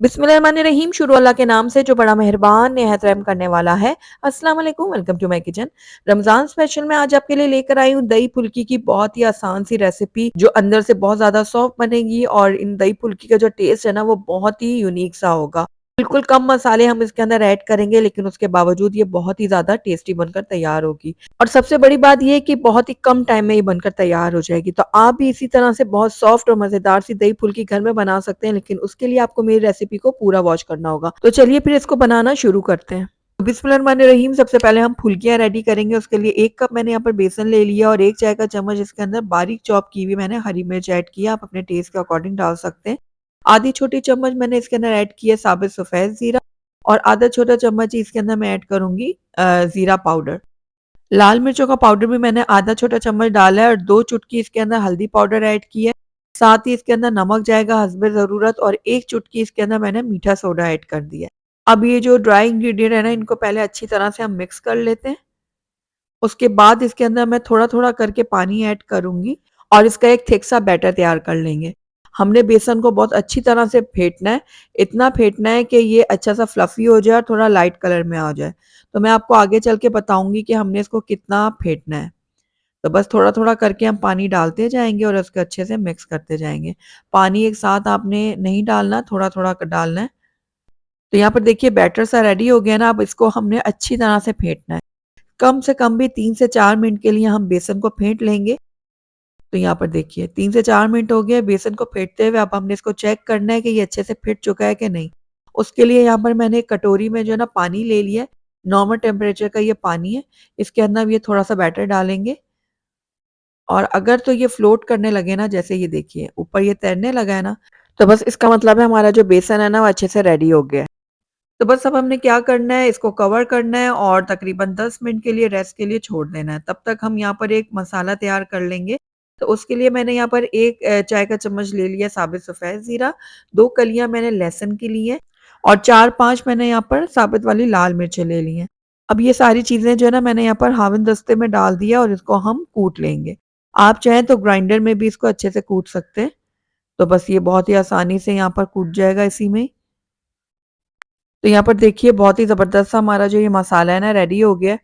बिस्मिल्लाहिर्रहमानिर्रहीम। शुरू अल्लाह के नाम से जो बड़ा मेहरबान निहायत रहम करने वाला है। अस्सलाम वालेकुम, welcome to my kitchen. Ramzan special में आज आपके लिए लेकर आई हूँ दही फुल्की की बहुत ही आसान सी रेसिपी जो अंदर से बहुत ज़्यादा सॉफ्ट बनेगी और इन दही फुल्की का जो टेस्ट है ना वो बहुत ही यूनिक सा होगा। बिल्कुल कम मसाले हम इसके अंदर ऐड करेंगे लेकिन उसके बावजूद ये बहुत ही ज़्यादा टेस्टी बनकर तैयार होगी। और सबसे बड़ी बात ये है कि बहुत ही कम टाइम में ये बनकर तैयार हो जाएगी। तो आप भी इसी तरह से बहुत सॉफ्ट और मज़ेदार सी दही फुल्की घर में बना सकते हैं, लेकिन उसके लिए आपको मेरी रेसिपी को पूरा वॉच करना होगा। तो चलिए फिर इसको बनाना शुरू करते हैं। बिस्मिल्लाहिर्रहमानिर्रहीम। सबसे पहले हम फुल्कियाँ रेडी करेंगे। उसके लिए 1 कप मैंने यहाँ पर बेसन ले लिया और 1 चाय का चम्मच इसके अंदर बारीक चॉप की हुई मैंने हरी मिर्च ऐड की है। आप अपने टेस्ट के अकॉर्डिंग डाल सकते हैं। आधी छोटी चम्मच मैंने इसके अंदर ऐड की है साबित सफ़ेद ज़ीरा और आधा छोटा चम्मच ही इसके अंदर मैं ऐड करूँगी ज़ीरा पाउडर। लाल मिर्चों का पाउडर भी मैंने आधा छोटा चम्मच डाला है और 2 चुटकी इसके अंदर हल्दी पाउडर ऐड की है। साथ ही इसके अंदर नमक जाएगा हस्बे ज़रूरत और 1 चुटकी इसके अंदर मैंने मीठा सोडा ऐड कर दिया है। अब ये जो ड्राई इंग्रीडिएंट है ना इनको पहले अच्छी तरह से हम मिक्स कर लेते हैं। उसके बाद इसके अंदर मैं थोड़ा-थोड़ा करके पानी ऐड करूँगी और इसका एक थिक सा बैटर तैयार कर लेंगे। हमने बेसन को बहुत अच्छी तरह से फेंटना है, इतना फेंटना है कि ये अच्छा सा फ्लफ़ी हो जाए और थोड़ा लाइट कलर में आ जाए। तो मैं आपको आगे चल के बताऊँगी कि हमने इसको कितना फेंटना है। तो बस थोड़ा-थोड़ा करके हम पानी डालते जाएँगे और उसको अच्छे से मिक्स करते जाएँगे। पानी एक साथ आपने नहीं डालना, थोड़ा-थोड़ा क डालना है। तो यहाँ पर देखिए बैटर सा रेडी हो गया ना, अब इसको हमने अच्छी तरह से फेंटना है। कम से कम भी 3 से 4 मिनट के लिए हम बेसन को फेंट लेंगे। तो यहाँ पर देखिए 3 से 4 मिनट हो गए बेसन को फेंटते हुए, अब हमने इसको चेक करना है कि ये अच्छे से फिट चुका है कि नहीं। उसके लिए यहाँ पर मैंने एक कटोरी में जो है ना पानी ले लिया है, नॉर्मल टेम्परेचर का ये पानी है। इसके अंदर अब ये थोड़ा-सा बैटर डालेंगे और अगर तो ये फ्लोट करने लगे ना, जैसे ये देखिए ऊपर ये तैरने लगा है ना, तो बस इसका मतलब है हमारा जो बेसन है ना वो अच्छे से रेडी हो गया है। तो बस अब हमने क्या करना है, इसको कवर करना है और तकरीबन 10 मिनट के लिए रेस्ट के लिए छोड़ देना है। तब तक हम यहाँ पर एक मसाला तैयार कर लेंगे। तो उसके लिए मैंने यहाँ पर 1 चाय का चम्मच ले लिया साबित सफ़ेद ज़ीरा, 2 कलियाँ मैंने लहसुन की ली हैं और 4-5 मैंने यहाँ पर साबित वाली लाल मिर्चें ले ली हैं। अब ये सारी चीज़ें जो है ना मैंने यहाँ पर हावन दस्ते में डाल दिया और इसको हम कूट लेंगे। आप चाहें तो ग्राइंडर में भी इसको अच्छे से कूट सकते हैं। तो बस ये बहुत ही आसानी से यहाँ पर कूट जाएगा इसी में ही। तो यहाँ पर देखिए बहुत ही ज़बरदस्त सा हमारा जो ये मसाला है ना रेडी हो गया है।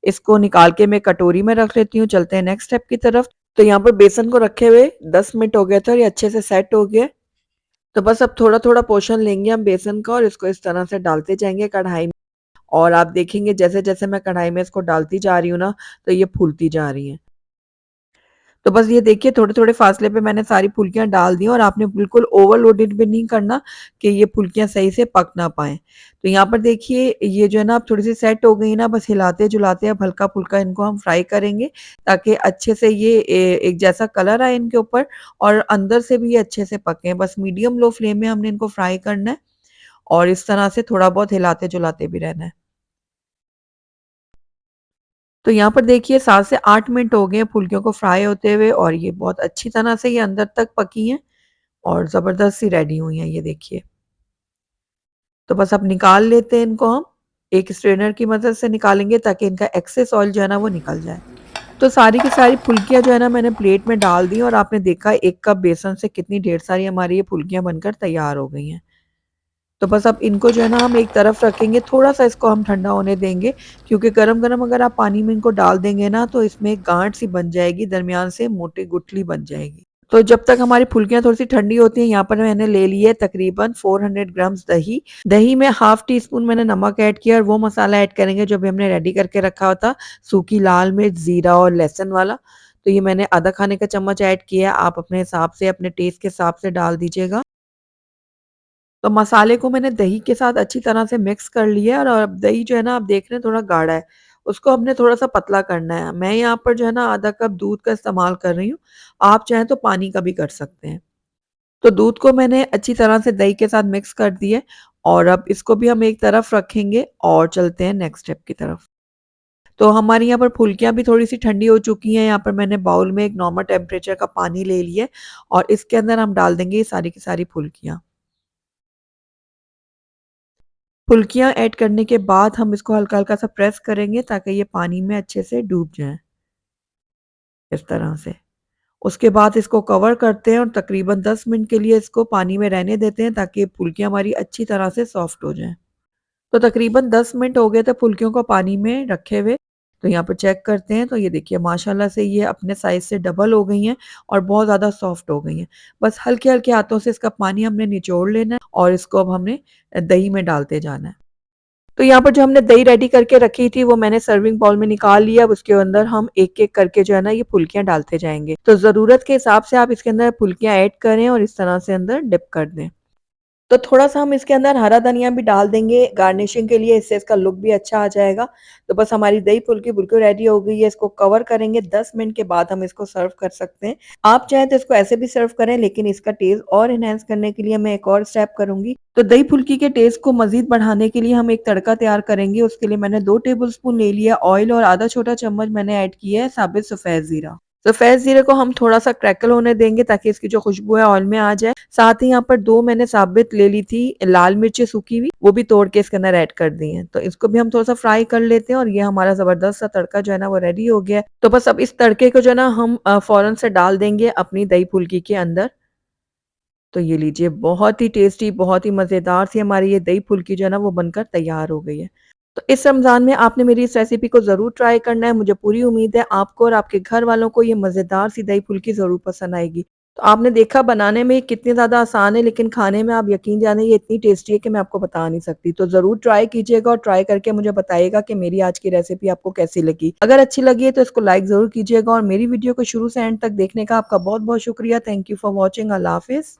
इसको निकाल के मैं कटोरी में रख लेती हूँ। चलते हैं नेक्स्ट स्टेप की तरफ। तो यहाँ पर बेसन को रखे हुए 10 मिनट हो गए थे और ये अच्छे से सेट हो गया है। तो बस अब थोड़ा-थोड़ा पोर्शन लेंगे हम बेसन का और इसको इस तरह से डालते जाएँगे कढ़ाई में और आप देखेंगे जैसे-जैसे मैं कढ़ाई में इसको डालती जा रही हूँ ना, तो ये फूलती जा रही हैं। तो बस ये देखिए थोड़े-थोड़े फ़ासले पे मैंने सारी फुल्कियाँ डाल दी और आपने बिल्कुल ओवरलोडेड भी नहीं करना कि ये फुल्कियाँ सही से पक ना पाएँ। तो यहाँ पर देखिए ये जो है ना अब थोड़ी-सी सेट हो गई ना, बस हिलाते-जुलाते अब हल्का-फुल्का इनको हम फ्राई करेंगे ताकि अच्छे से ये एक जैसा कलर आए इनके ऊपर और अंदर से भी ये अच्छे से पकें। बस मीडियम लो फ्लेम में हमने इनको फ्राई करना है और इस तरह से थोड़ा बहुत हिलाते-जुलाते भी रहना है। तो यहाँ पर देखिए 7 से 8 मिनट हो गए हैं फुल्कियों को फ्राई होते हुए और ये बहुत अच्छी तरह से ये अंदर तक पकी हैं और ज़बरदस्त सी रेडी हुई हैं ये देखिए। तो बस अब निकाल लेते हैं इनको हम। एक स्ट्रेनर की मदद से निकालेंगे ताकि इनका एक्सेस ऑयल जो है ना वो निकल जाए। तो सारी की सारी फुल्कियाँ जो है ना मैंने प्लेट में डाल दी और आपने देखा 1 कप बेसन से कितनी ढेर सारी हमारी ये फुल्कियाँ बनकर तैयार हो गई हैं। तो बस अब इनको जो है ना हम एक तरफ रखेंगे, थोड़ा-सा इसको हम ठंडा होने देंगे क्योंकि गरम-गरम अगर आप पानी में इनको डाल देंगे ना तो इसमें गाँठ सी बन जाएगी, दरमियान से मोटी गुठली बन जाएगी। तो जब तक हमारी फुल्कियाँ थोड़ी-सी ठंडी होती हैं, यहाँ पर मैंने ले ली है तकरीबन 400 ग्राम्स दही। दही में हाफ टी स्पून मैंने नमक ऐड किया और वो मसाला ऐड करेंगे जो अभी हमने रेडी करके रखा हुआ था, सूखी लाल मिर्च, ज़ीरा और लहसुन वाला। तो ये मैंने आधा खाने का चम्मच ऐड किया है, आप अपने हिसाब से, अपने टेस्ट के हिसाब से डाल दीजिएगा। तो मसाले को मैंने दही के साथ अच्छी तरह से मिक्स कर लिया है और अब दही जो है ना आप देख रहे हैं थोड़ा गाढ़ा है, उसको हमने थोड़ा-सा पतला करना है। मैं यहाँ पर जो है ना आधा कप दूध का इस्तेमाल कर रही हूँ, आप चाहें तो पानी का भी कर सकते हैं। तो दूध को मैंने अच्छी तरह से दही के साथ मिक्स कर दिया है और अब इसको भी हम एक तरफ रखेंगे और चलते हैं नेक्स्ट स्टेप की तरफ। तो हमारी यहाँ पर फुल्कियाँ भी थोड़ी-सी ठंडी हो चुकी हैं, यहाँ पर मैंने बाउल में एक नॉर्मल टेम्परेचर का पानी ले लिया है और इसके अंदर हम डाल देंगे ये सारी की सारी फुल्कियाँ। फुल्कियाँ ऐड करने के बाद हम इसको हल्का-हल्का सा प्रेस करेंगे ताकि ये पानी में अच्छे से डूब जाएँ, इस तरह से। उसके बाद इसको कवर करते हैं और तकरीबन 10 मिनट के लिए इसको पानी में रहने देते हैं ताकि फुल्कियाँ हमारी अच्छी तरह से सॉफ्ट हो जाएँ। तो तकरीबन 10 मिनट हो गए थे फुल्कियों को पानी में रखे हुए। तो यहाँ पर चेक करते हैं तो ये देखिए माशाल्लाह से ये अपने साइज़ से डबल हो गई हैं और बहुत ज़्यादा सॉफ्ट हो गई हैं। बस हल्के-हल्के हाथों से इसका पानी हमने निचोड़ लेना है और इसको अब हमने दही में डालते जाना है। तो यहाँ पर जो हमने दही रेडी करके रखी थी वो मैंने सर्विंग बाउल में निकाल लिया। अब उसके अंदर हम एक-एक करके जो है ना ये फुल्कियाँ डालते जाएँगे। तो ज़रूरत के हिसाब से आप इसके अंदर फुल्कियाँ ऐड करें और इस तरह से अंदर डिप कर दें। तो थोड़ा-सा हम इसके अंदर हरा धनिया भी डाल देंगे गार्निशिंग के लिए, इससे इसका लुक भी अच्छा आ जाएगा। तो बस हमारी दही फुल्की बिल्कुल रेडी हो गई है, इसको कवर करेंगे 10 मिनट के बाद हम इसको सर्व कर सकते हैं। आप चाहें तो इसको ऐसे भी सर्व करें लेकिन इसका टेस्ट और एनहांस करने के लिए मैं एक और स्टेप करूँगी। तो दही फुल्की के टेस्ट को मज़ीद बढ़ाने के लिए हम एक तड़का तैयार करेंगे, उसके लिए मैंने 2 टेबलस्पून ले लिया ऑयल और आधा छोटा चम्मच मैंने ऐड किया है साबित सफ़ेद ज़ीरा। सफ़ेद ज़ीरे को हम थोड़ा-सा क्रैकल होने देंगे ताकि इसकी जो खुशबू है ऑयल में आ जाए। साथ ही यहाँ पर 2 मैंने साबित ले ली थी लाल मिर्चें सूखी हुई, वो भी तोड़ के इसके अंदर ऐड कर दी हैं। तो इसको भी हम थोड़ा-सा फ्राई कर लेते हैं और ये हमारा ज़बरदस्त सा तड़का जो है ना वो रेडी हो गया है। तो बस अब इस तड़के को जो है ना हम फ़ौरन से डाल देंगे अपनी दही फुल्की के अंदर। तो ये लीजिए बहुत ही टेस्टी, बहुत ही मज़ेदार सी हमारी ये दही फुल्की जो है ना वो बनकर तैयार हो गई है। तो इस रमज़ान में आपने मेरी इस रेसिपी को ज़रूर ट्राई करना है। मुझे पूरी उम्मीद है आपको और आपके घर वालों को ये मज़ेदार सी दही फुल्की ज़रूर पसंद आएगी। तो आपने देखा बनाने में कितनी ज़्यादा आसान है लेकिन खाने में आप यकीन जानिए ये इतनी टेस्टी है कि मैं आपको बता नहीं सकती। तो ज़रूर ट्राई कीजिएगा और ट्राई करके मुझे बताइएगा कि मेरी आज की रेसिपी आपको कैसी लगी। अगर अच्छी लगी है तो इसको लाइक ज़रूर कीजिएगा और मेरी वीडियो को शुरू से एंड तक देखने का आपका बहुत-बहुत शुक्रिया। Thank you for watching. अल्लाह हाफ़िज़।